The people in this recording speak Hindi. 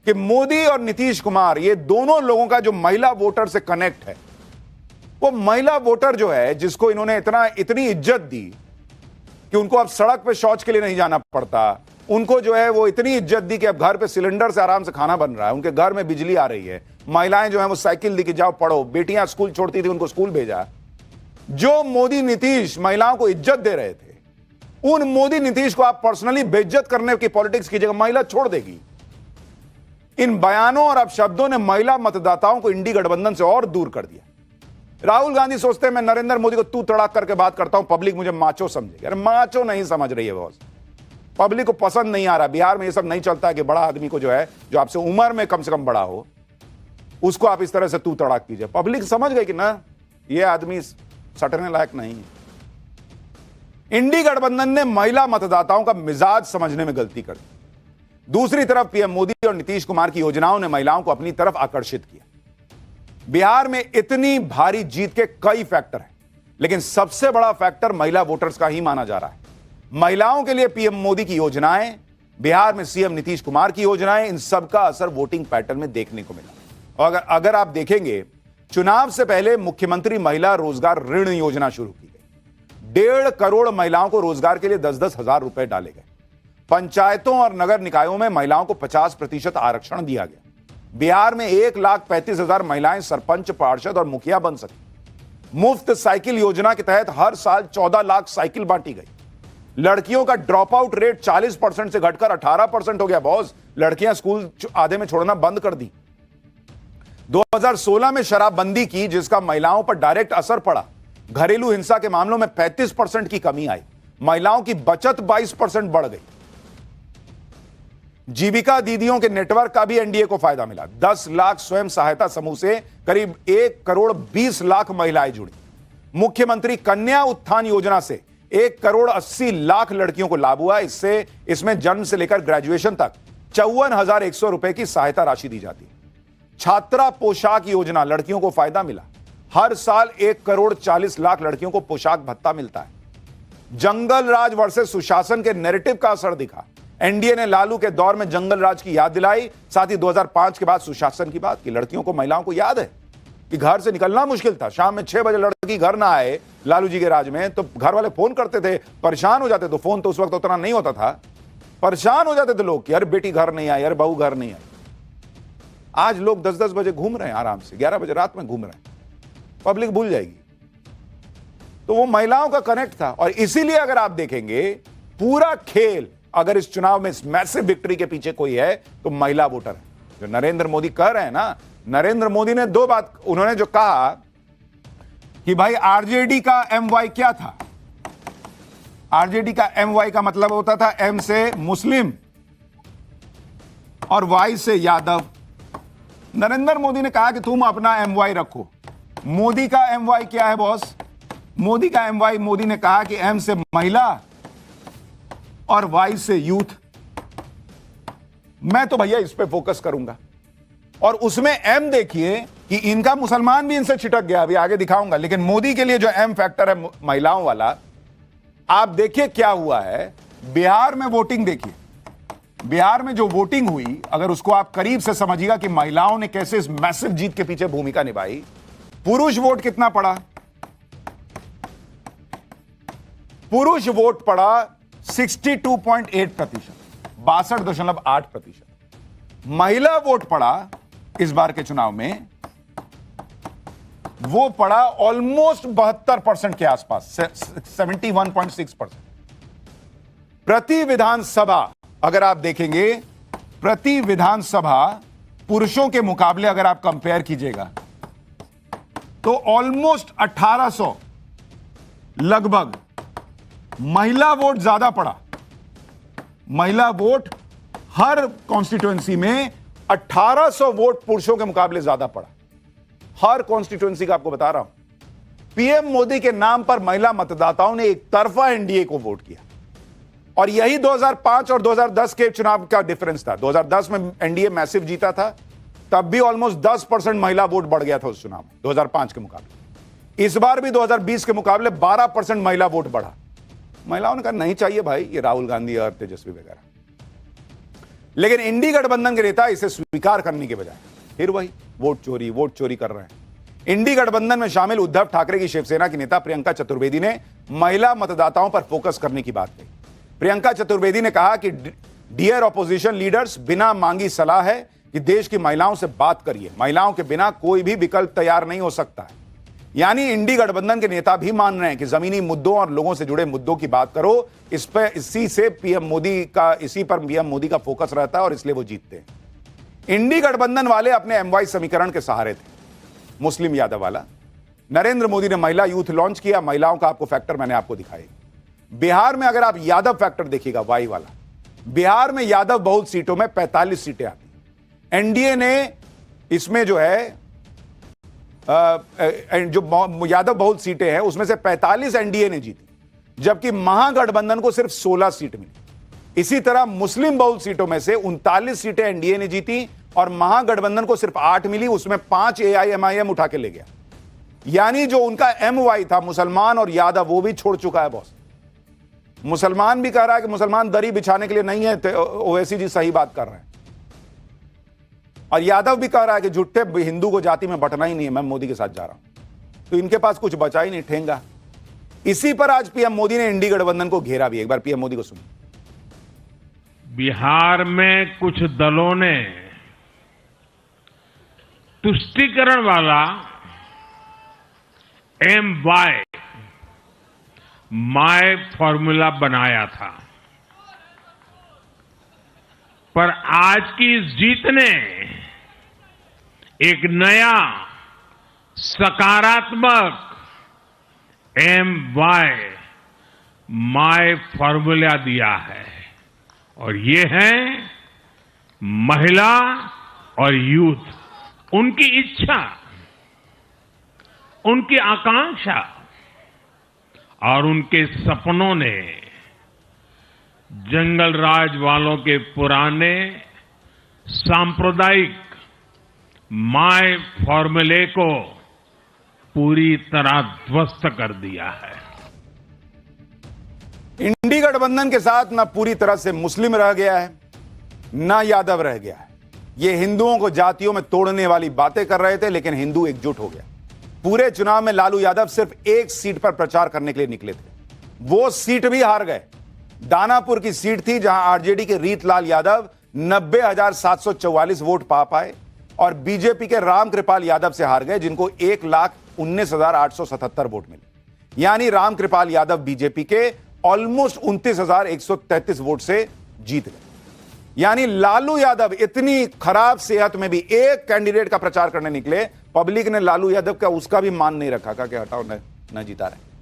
कि मोदी और नीतीश कुमार, ये दोनों लोगों का जो महिला वोटर से कनेक्ट है, वो महिला वोटर जो है, जिसको इन्होंने इतनी इज्जत दी कि उनको अब सड़क पे शौच के लिए नहीं जाना पड़ता, उनको जो है वो इतनी इज्जत दी कि अब घर पे सिलेंडर से आराम से खाना बन रहा है, उनके घर में बिजली आ रही है, महिलाएं जो है वो साइकिल दी कि जाओ पढ़ो, बेटियां स्कूल छोड़ती थी उनको स्कूल भेजा। जो मोदी नीतीश महिलाओं को इज्जत दे रहे थे, उन मोदी नीतीश को आप पर्सनली बेइज्जत करने की पॉलिटिक्स कीजिएगा, महिला छोड़ देगी। इन बयानों और अपशब्दों ने महिला मतदाताओं को इंडी गठबंधन से और दूर कर दिया। राहुल गांधी सोचते हैं मैं नरेंद्र मोदी को तू तड़ाक करके बात करता हूं, पब्लिक मुझे माचो समझेगी। अरे माचो नहीं समझ रही है बॉस, पब्लिक को पसंद नहीं आ रहा। बिहार में ये सब नहीं चलता है कि बड़ा आदमी को जो है, जो आपसे उम्र में कम से कम बड़ा हो, उसको आप इस तरह से तू तड़ाक कीजिए। पब्लिक समझ गई कि ना ये आदमी सटने लायक नहीं है। इंडी गठबंधन ने महिला मतदाताओं का मिजाज समझने में गलती कर दी। दूसरी तरफ पीएम मोदी और नीतीश कुमार की योजनाओं ने महिलाओं को अपनी तरफ आकर्षित किया। बिहार में इतनी भारी जीत के कई फैक्टर हैं, लेकिन सबसे बड़ा फैक्टर महिला वोटर्स का ही माना जा रहा है। महिलाओं के लिए पीएम मोदी की योजनाएं, बिहार में सीएम नीतीश कुमार की योजनाएं, इन सबका असर वोटिंग पैटर्न में देखने को मिला। और अगर आप देखेंगे, चुनाव से पहले मुख्यमंत्री महिला रोजगार ऋण योजना शुरू की गई। 1.5 करोड़ महिलाओं को रोजगार के लिए 10-10 हजार रुपए डाले गए। पंचायतों और नगर निकायों में महिलाओं को 50% आरक्षण दिया गया। बिहार में 1,35,000 महिलाएं सरपंच, पार्षद और मुखिया बन सकी। मुफ्त साइकिल योजना के तहत हर साल 14 लाख साइकिल बांटी गई। लड़कियों का ड्रॉप आउट रेट 40% से घटकर 18% हो गया। बॉस, लड़कियां स्कूल आधे में छोड़ना बंद कर दी। 2016 में शराबबंदी की, जिसका महिलाओं पर डायरेक्ट असर पड़ा। घरेलू हिंसा के मामलों में 35% की कमी आई। महिलाओं की बचत 22% बढ़ गई। जीविका दीदियों के नेटवर्क का भी एनडीए को फायदा मिला। 10 लाख स्वयं सहायता समूह से करीब 1 करोड़ 20 लाख महिलाएं जुड़ी। मुख्यमंत्री कन्या उत्थान योजना से 1 करोड़ 80 लाख लड़कियों को लाभ हुआ। इसमें जन्म से लेकर ग्रेजुएशन तक 54,100 रुपए की सहायता राशि दी जाती है। छात्रा पोशाक योजना, लड़कियों को फायदा मिला। हर साल 1 करोड़ 40 लाख लड़कियों को पोशाक भत्ता मिलता है। जंगल राज वर्सेस सुशासन के नैरेटिव का असर दिखा। एनडीए ने लालू के दौर में जंगल राज की याद दिलाई, साथ ही 2005 के बाद सुशासन की बात की। लड़कियों को, महिलाओं को याद है कि घर से निकलना मुश्किल था। शाम में 6 बजे लड़की घर ना आए लालू जी के राज में तो घर वाले फोन करते थे, परेशान हो जाते। तो फोन तो उस वक्त उतना नहीं होता था, परेशान हो जाते थे लोग कि अरे बेटी घर नहीं आई, अरे बहू घर नहीं आई। आज लोग 10-10 बजे घूम रहे हैं आराम से, 11 बजे रात में घूम रहे हैं। पब्लिक भूल जाएगी। तो वो महिलाओं का कनेक्ट था। और इसीलिए अगर आप देखेंगे, पूरा खेल अगर इस चुनाव में इस मैसिव विक्ट्री के पीछे कोई है तो महिला वोटर है। जो नरेंद्र मोदी कह रहे हैं ना, नरेंद्र मोदी ने 2 बात, उन्होंने जो कहा कि भाई आरजेडी का एमवाई क्या था। आरजेडी का एमवाई का मतलब होता था एम से मुस्लिम और वाई से यादव। नरेंद्र मोदी ने कहा कि तुम अपना एमवाई रखो। मोदी का एमवाई क्या है बॉस? मोदी का एमवाई, मोदी ने कहा कि एम से महिला और वाई से यूथ। मैं तो भैया इस पे फोकस करूंगा। और उसमें एम देखिए कि इनका मुसलमान भी इनसे छिटक गया, अभी आगे दिखाऊंगा। लेकिन मोदी के लिए जो एम फैक्टर है महिलाओं वाला, आप देखिए क्या हुआ है। बिहार में वोटिंग देखिए, बिहार में जो वोटिंग हुई, अगर उसको आप करीब से समझिएगा कि महिलाओं ने कैसे इस मैसिव जीत के पीछे भूमिका निभाई। पुरुष वोट कितना पड़ा? पुरुष वोट पड़ा 62.8%, 62.8%। महिला वोट पड़ा इस बार के चुनाव में, वो पड़ा ऑलमोस्ट 72% के आसपास, 71.6%। प्रति विधानसभा अगर आप देखेंगे, प्रति विधानसभा पुरुषों के मुकाबले अगर आप कंपेयर कीजिएगा तो ऑलमोस्ट 1800 लगभग महिला वोट ज्यादा पड़ा। महिला वोट हर कॉन्स्टिट्यूएंसी में 1800 वोट पुरुषों के मुकाबले ज्यादा पड़ा। हर कॉन्स्टिट्यूएंसी का आपको बता रहा हूं। पीएम मोदी के नाम पर महिला मतदाताओं ने एक तरफा एनडीए को वोट किया। और यही 2005 और 2010 के चुनाव का डिफरेंस था। 2010 में एनडीए मैसिव जीता था, तब भी ऑलमोस्ट 10% महिला वोट बढ़ गया था उस चुनाव में 2005 के मुकाबले। इस बार भी 2020 के मुकाबले 12% महिला वोट बढ़ा। महिलाओं ने कहा नहीं चाहिए भाई ये राहुल गांधी और तेजस्वी वगैरह। लेकिन इंडी गठबंधन के नेता इसे स्वीकार करने के बजाय फिर वही वोट चोरी कर रहे हैं। इंडी गठबंधन में शामिल उद्धव ठाकरे की शिवसेना की नेता प्रियंका चतुर्वेदी ने महिला मतदाताओं पर फोकस करने की बात कही। प्रियंका चतुर्वेदी ने कहा कि डियर ऑपोजिशन लीडर्स, बिना मांगी सलाह है कि देश की महिलाओं से बात करिए। महिलाओं के बिना कोई भी विकल्प तैयार नहीं हो सकता है। यानी इंडी गठबंधन के नेता भी मान रहे हैं कि जमीनी मुद्दों और लोगों से जुड़े मुद्दों की बात करो, इसी पर पीएम मोदी का फोकस रहता है और इसलिए वो जीतते हैं। इंडी गठबंधन वाले अपने एमवाई समीकरण के सहारे थे, मुस्लिम यादव वाला। नरेंद्र मोदी ने महिला यूथ लॉन्च किया। महिलाओं का आपको फैक्टर मैंने आपको दिखाई। बिहार में अगर आप यादव फैक्टर देखिएगा, वाई वाला, बिहार में यादव बहुल सीटों में 45 सीटें आती हैं। एनडीए ने इसमें जो है जो यादव बहुल सीटें हैं उसमें से 45 एनडीए ने जीती, जबकि महागठबंधन को सिर्फ 16 सीट मिली। इसी तरह मुस्लिम बहुल सीटों में से 39 सीटें एनडीए ने जीती और महागठबंधन को सिर्फ 8 मिली, उसमें 5 एआईएमआईएम उठा के ले गया। यानी जो उनका एमवाई था, मुसलमान और यादव, वो भी छोड़ चुका है बॉस। मुसलमान भी कह रहा है कि मुसलमान दरी बिछाने के लिए नहीं है, ओवैसी जी सही बात कर रहे हैं। और यादव भी कह रहा है कि झुट्टे हिंदू को जाति में बंटना ही नहीं है, मैं मोदी के साथ जा रहा हूं। तो इनके पास कुछ बचा ही नहीं, ठेंगा। इसी पर आज पीएम मोदी ने इंडी गठबंधन को घेरा भी। एक बार पीएम मोदी को सुनिए। बिहार में कुछ दलों ने तुष्टीकरण वाला एमवाई माय फॉर्मूला बनाया था, पर आज की इस जीत ने एक नया सकारात्मक एमवाई माय फॉर्मूला दिया है, और ये है महिला और यूथ। उनकी इच्छा, उनकी आकांक्षा और उनके सपनों ने जंगल राज वालों के पुराने सांप्रदायिक माय फॉर्मूले को पूरी तरह ध्वस्त कर दिया है। इंडी गठबंधन के साथ ना पूरी तरह से मुस्लिम रह गया है, ना यादव रह गया है। ये हिंदुओं को जातियों में तोड़ने वाली बातें कर रहे थे, लेकिन हिंदू एकजुट हो गया। पूरे चुनाव में लालू यादव सिर्फ एक सीट पर प्रचार करने के लिए निकले थे, वो सीट भी हार गए। दानापुर की सीट थी जहां आरजेडी के रीतलाल यादव 90,744 वोट पा पाए और बीजेपी के रामकृपाल यादव से हार गए, जिनको 1,19,877 वोट मिले। यानी रामकृपाल यादव बीजेपी के ऑलमोस्ट 29,133 वोट से जीत गए। यानी लालू यादव इतनी खराब सेहत में भी एक कैंडिडेट का प्रचार करने निकले, पब्लिक ने लालू यादव का उसका भी मान नहीं रखा, कि हटाओ न जीता रहे।